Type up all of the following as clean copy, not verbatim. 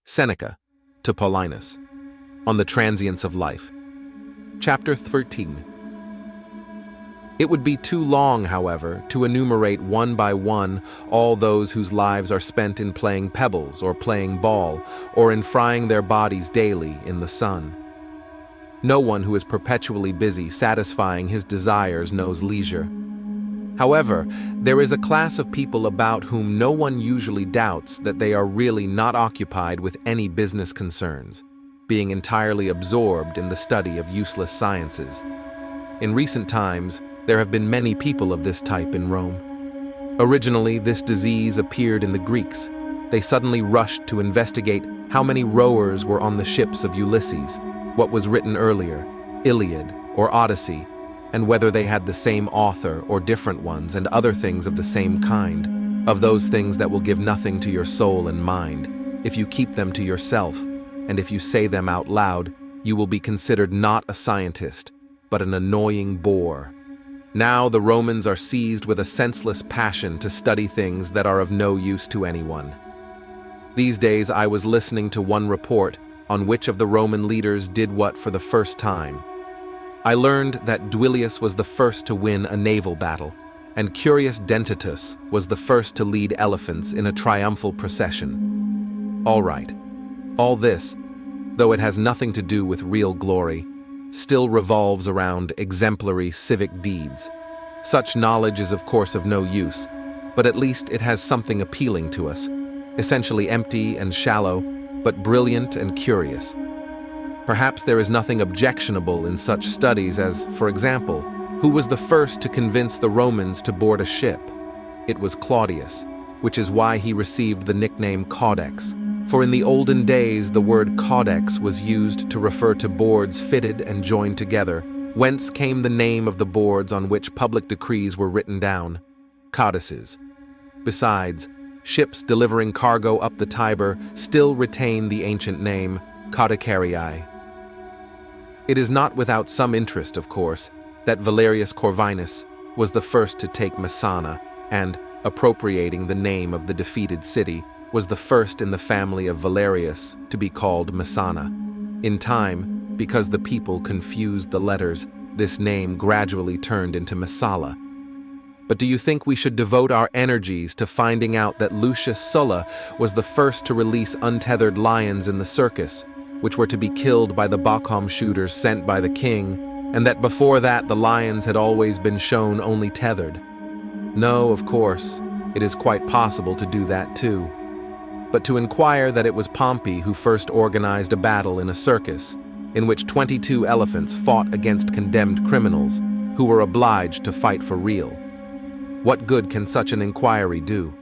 Seneca to Paulinus, on the transience of life. Chapter 13. It would be too long, however, to enumerate one by one all those whose lives are spent in playing pebbles or playing ball or in frying their bodies daily in the sun. No one who is perpetually busy satisfying his desires knows leisure. However, there is a class of people about whom no one usually doubts that they are really not occupied with any business concerns, being entirely absorbed in the study of useless sciences. In recent times, there have been many people of this type in Rome. Originally, this disease appeared in the Greeks. They suddenly rushed to investigate how many rowers were on the ships of Ulysses, what was written earlier, Iliad or Odyssey, and whether they had the same author or different ones, and other things of the same kind, of those things that will give nothing to your soul and mind, if you keep them to yourself, and if you say them out loud, you will be considered not a scientist, but an annoying bore. Now the Romans are seized with a senseless passion to study things that are of no use to anyone. These days I was listening to one report on which of the Roman leaders did what for the first time. I learned that Duilius was the first to win a naval battle, and Curius Dentatus was the first to lead elephants in a triumphal procession. All right, all this, though it has nothing to do with real glory, still revolves around exemplary civic deeds. Such knowledge is of course of no use, but at least it has something appealing to us, essentially empty and shallow, but brilliant and curious. Perhaps there is nothing objectionable in such studies as, for example, who was the first to convince the Romans to board a ship? It was Claudius, which is why he received the nickname Caudex. For in the olden days the word caudex was used to refer to boards fitted and joined together, whence came the name of the boards on which public decrees were written down, codices. Besides, ships delivering cargo up the Tiber still retain the ancient name Caudicarii. It is not without some interest, of course, that Valerius Corvinus was the first to take Messana and, appropriating the name of the defeated city, was the first in the family of Valerius to be called Messana. In time, because the people confused the letters, this name gradually turned into Messala. But do you think we should devote our energies to finding out that Lucius Sulla was the first to release untethered lions in the circus, which were to be killed by the Bacchum shooters sent by the king, and that before that the lions had always been shown only tethered? No, of course, it is quite possible to do that too. But to inquire that it was Pompey who first organized a battle in a circus, in which 22 elephants fought against condemned criminals, who were obliged to fight for real. What good can such an inquiry do?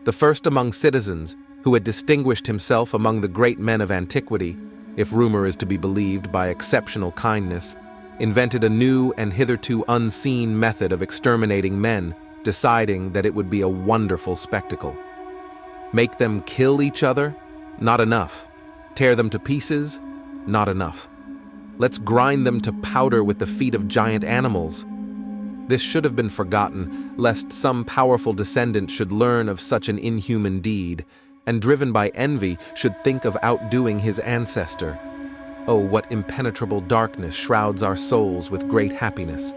The first among citizens, who had distinguished himself among the great men of antiquity, if rumor is to be believed by exceptional kindness, invented a new and hitherto unseen method of exterminating men, deciding that it would be a wonderful spectacle. Make them kill each other? Not enough. Tear them to pieces? Not enough. Let's grind them to powder with the feet of giant animals. This should have been forgotten, lest some powerful descendant should learn of such an inhuman deed, and driven by envy should think of outdoing his ancestor. Oh, what impenetrable darkness shrouds our souls with great happiness.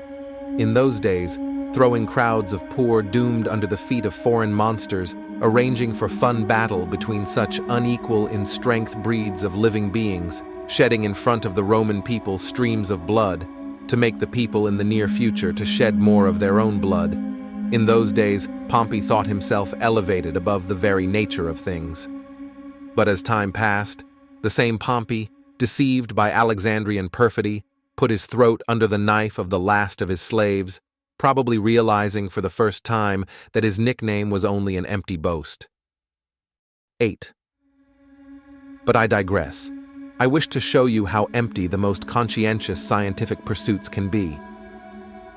In those days, throwing crowds of poor doomed under the feet of foreign monsters, arranging for fun battle between such unequal in strength breeds of living beings, shedding in front of the Roman people streams of blood, to make the people in the near future to shed more of their own blood. In those days, Pompey thought himself elevated above the very nature of things. But as time passed, the same Pompey, deceived by Alexandrian perfidy, put his throat under the knife of the last of his slaves, probably realizing for the first time that his nickname was only an empty boast. 8. But I digress. I wish to show you how empty the most conscientious scientific pursuits can be.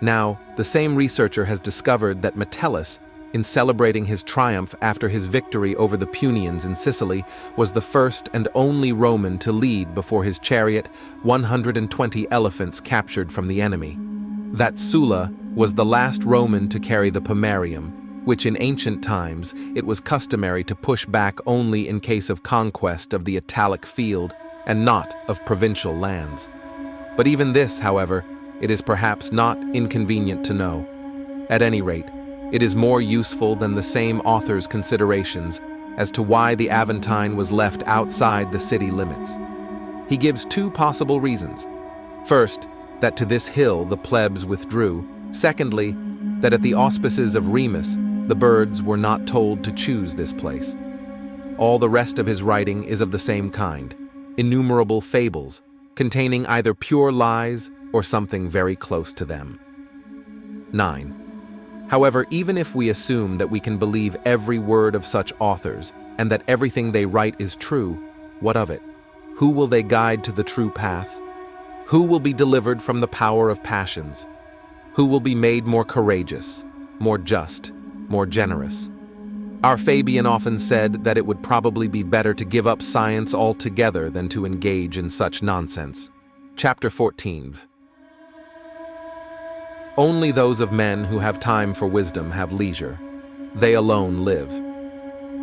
Now, the same researcher has discovered that Metellus, in celebrating his triumph after his victory over the Punians in Sicily, was the first and only Roman to lead before his chariot 120 elephants captured from the enemy. That Sulla was the last Roman to carry the pomerium, which in ancient times it was customary to push back only in case of conquest of the Italic field and not of provincial lands. But even this, however, it is perhaps not inconvenient to know. At any rate, it is more useful than the same author's considerations as to why the Aventine was left outside the city limits. He gives two possible reasons. First, that to this hill the plebs withdrew. Secondly, that at the auspices of Remus, the birds were not told to choose this place. All the rest of his writing is of the same kind, innumerable fables, containing either pure lies or something very close to them. 9. However, even if we assume that we can believe every word of such authors and that everything they write is true, what of it? Who will they guide to the true path? Who will be delivered from the power of passions? Who will be made more courageous, more just, more generous? Our Fabian often said that it would probably be better to give up science altogether than to engage in such nonsense. Chapter 14. Only those of men who have time for wisdom have leisure. They alone live.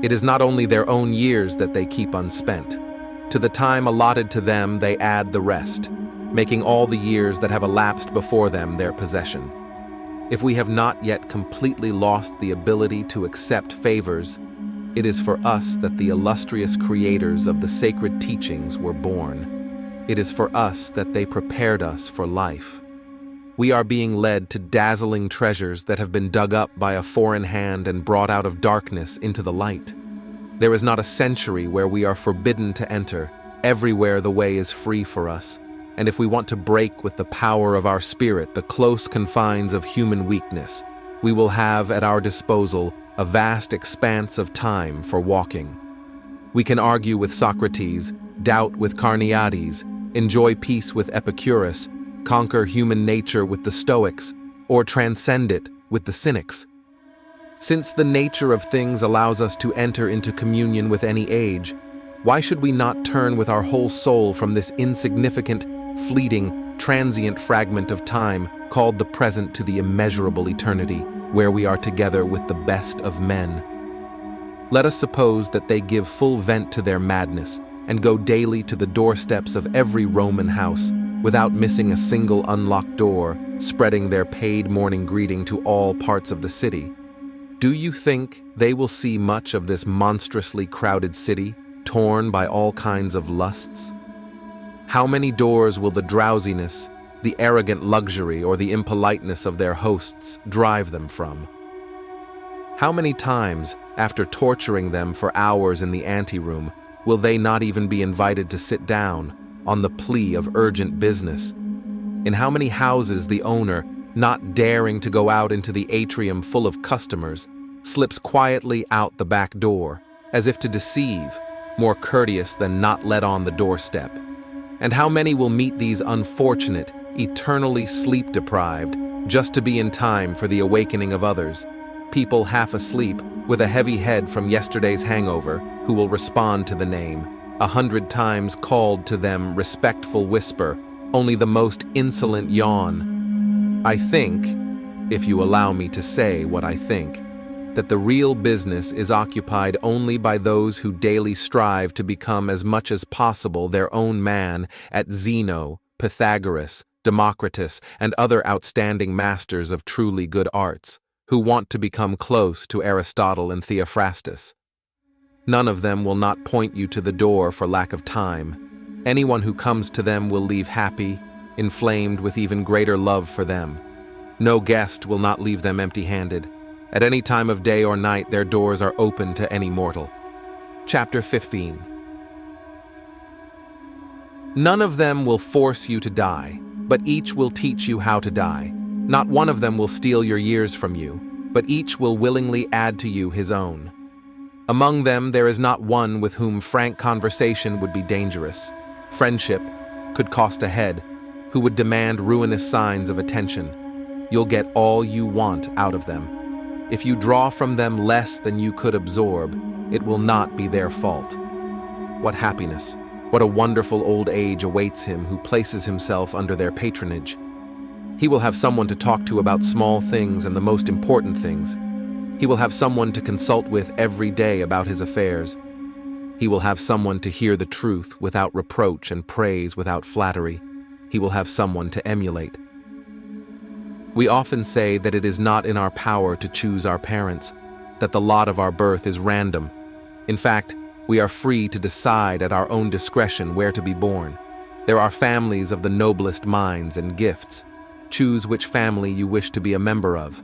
It is not only their own years that they keep unspent. To the time allotted to them they add the rest, making all the years that have elapsed before them their possession. If we have not yet completely lost the ability to accept favors, it is for us that the illustrious creators of the sacred teachings were born. It is for us that they prepared us for life. We are being led to dazzling treasures that have been dug up by a foreign hand and brought out of darkness into the light. There is not a century where we are forbidden to enter. Everywhere the way is free for us. And if we want to break with the power of our spirit the close confines of human weakness, we will have at our disposal a vast expanse of time for walking. We can argue with Socrates, doubt with Carneades, enjoy peace with Epicurus, conquer human nature with the Stoics, or transcend it with the Cynics. Since the nature of things allows us to enter into communion with any age, why should we not turn with our whole soul from this insignificant, fleeting, transient fragment of time called the present to the immeasurable eternity, where we are together with the best of men? Let us suppose that they give full vent to their madness and go daily to the doorsteps of every Roman house, without missing a single unlocked door, spreading their paid morning greeting to all parts of the city. Do you think they will see much of this monstrously crowded city, torn by all kinds of lusts? How many doors will the drowsiness, the arrogant luxury, or the impoliteness of their hosts drive them from? How many times, after torturing them for hours in the anteroom, will they not even be invited to sit down, on the plea of urgent business? In how many houses the owner, not daring to go out into the atrium full of customers, slips quietly out the back door, as if to deceive, more courteous than not let on the doorstep? And how many will meet these unfortunate, eternally sleep-deprived, just to be in time for the awakening of others, people half asleep, with a heavy head from yesterday's hangover, who will respond to the name, 100 times called to them respectful whisper, only the most insolent yawn? I think, if you allow me to say what I think, that the real business is occupied only by those who daily strive to become as much as possible their own man at Zeno, Pythagoras, Democritus, and other outstanding masters of truly good arts, who want to become close to Aristotle and Theophrastus. None of them will not point you to the door for lack of time. Anyone who comes to them will leave happy, inflamed with even greater love for them. No guest will not leave them empty-handed. At any time of day or night, their doors are open to any mortal. Chapter 15. None of them will force you to die, but each will teach you how to die. Not one of them will steal your years from you, but each will willingly add to you his own. Among them there is not one with whom frank conversation would be dangerous. Friendship could cost a head, who would demand ruinous signs of attention. You'll get all you want out of them. If you draw from them less than you could absorb, it will not be their fault. What happiness, what a wonderful old age awaits him who places himself under their patronage. He will have someone to talk to about small things and the most important things. He will have someone to consult with every day about his affairs. He will have someone to hear the truth without reproach and praise without flattery. He will have someone to emulate. We often say that it is not in our power to choose our parents, that the lot of our birth is random. In fact, we are free to decide at our own discretion where to be born. There are families of the noblest minds and gifts. Choose which family you wish to be a member of.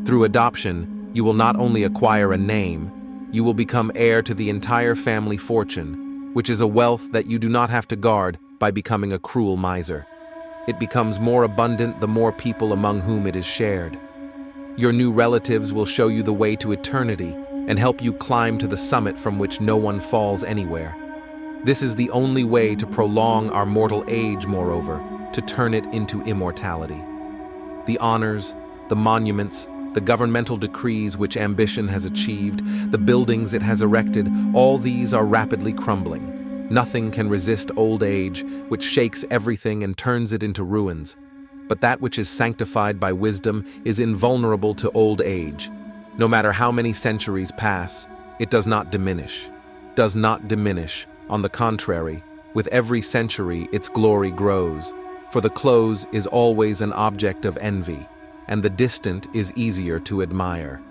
Through adoption, you will not only acquire a name, you will become heir to the entire family fortune, which is a wealth that you do not have to guard by becoming a cruel miser. It becomes more abundant the more people among whom it is shared. Your new relatives will show you the way to eternity and help you climb to the summit from which no one falls anywhere. This is the only way to prolong our mortal age, moreover, to turn it into immortality. The honors, the monuments, the governmental decrees which ambition has achieved, the buildings it has erected, all these are rapidly crumbling. Nothing can resist old age, which shakes everything and turns it into ruins. But that which is sanctified by wisdom is invulnerable to old age. No matter how many centuries pass, it does not diminish. Does not diminish. On the contrary, with every century its glory grows, for the close is always an object of envy, and the distant is easier to admire.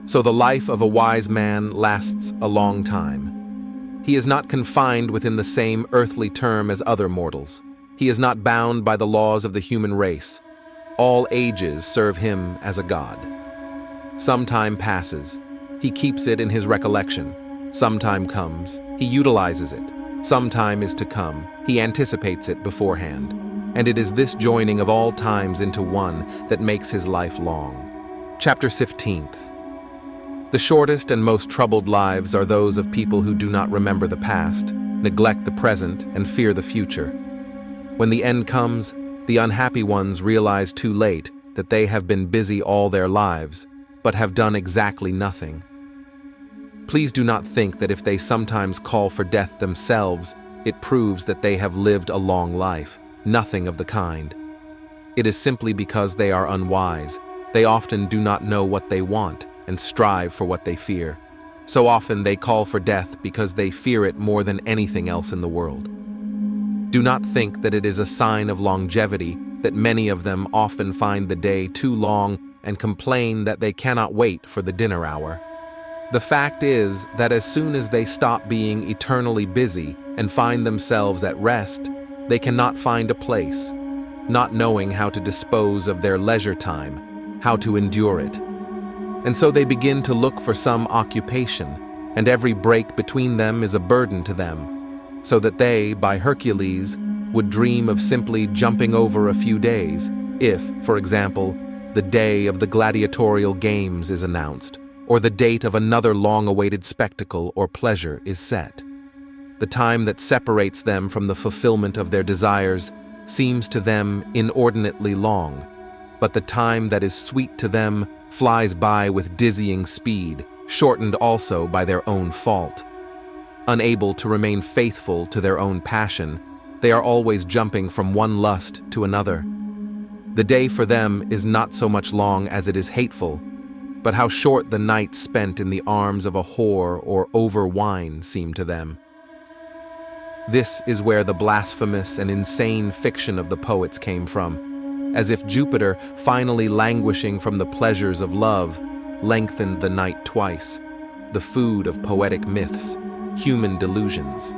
So the life of a wise man lasts a long time. He is not confined within the same earthly term as other mortals. He is not bound by the laws of the human race. All ages serve him as a god. Some time passes. He keeps it in his recollection. Some time comes. He utilizes it. Some time is to come. He anticipates it beforehand. And it is this joining of all times into one that makes his life long. Chapter 15. The shortest and most troubled lives are those of people who do not remember the past, neglect the present, and fear the future. When the end comes, the unhappy ones realize too late that they have been busy all their lives, but have done exactly nothing. Please do not think that if they sometimes call for death themselves, it proves that they have lived a long life. Nothing of the kind. It is simply because they are unwise. They often do not know what they want and strive for what they fear. So often they call for death because they fear it more than anything else in the world. Do not think that it is a sign of longevity that many of them often find the day too long and complain that they cannot wait for the dinner hour. The fact is that as soon as they stop being eternally busy and find themselves at rest, they cannot find a place, not knowing how to dispose of their leisure time, how to endure it. And so they begin to look for some occupation, and every break between them is a burden to them, so that they, by Hercules, would dream of simply jumping over a few days, if, for example, the day of the gladiatorial games is announced, or the date of another long-awaited spectacle or pleasure is set. The time that separates them from the fulfillment of their desires seems to them inordinately long, but the time that is sweet to them flies by with dizzying speed, shortened also by their own fault. Unable to remain faithful to their own passion, they are always jumping from one lust to another. The day for them is not so much long as it is hateful, but how short the night spent in the arms of a whore or over wine seem to them. This is where the blasphemous and insane fiction of the poets came from, as if Jupiter, finally languishing from the pleasures of love, lengthened the night twice, the food of poetic myths, human delusions.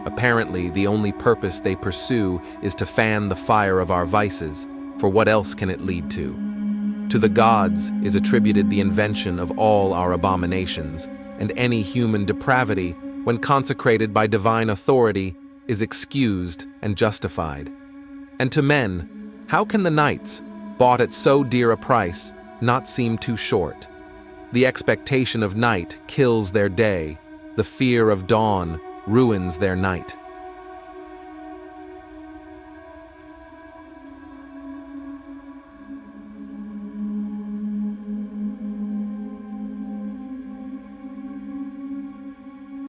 Apparently, the only purpose they pursue is to fan the fire of our vices, for what else can it lead to? To the gods is attributed the invention of all our abominations, and any human depravity, when consecrated by divine authority, is excused and justified. And to men, how can the nights, bought at so dear a price, not seem too short? The expectation of night kills their day, the fear of dawn ruins their night.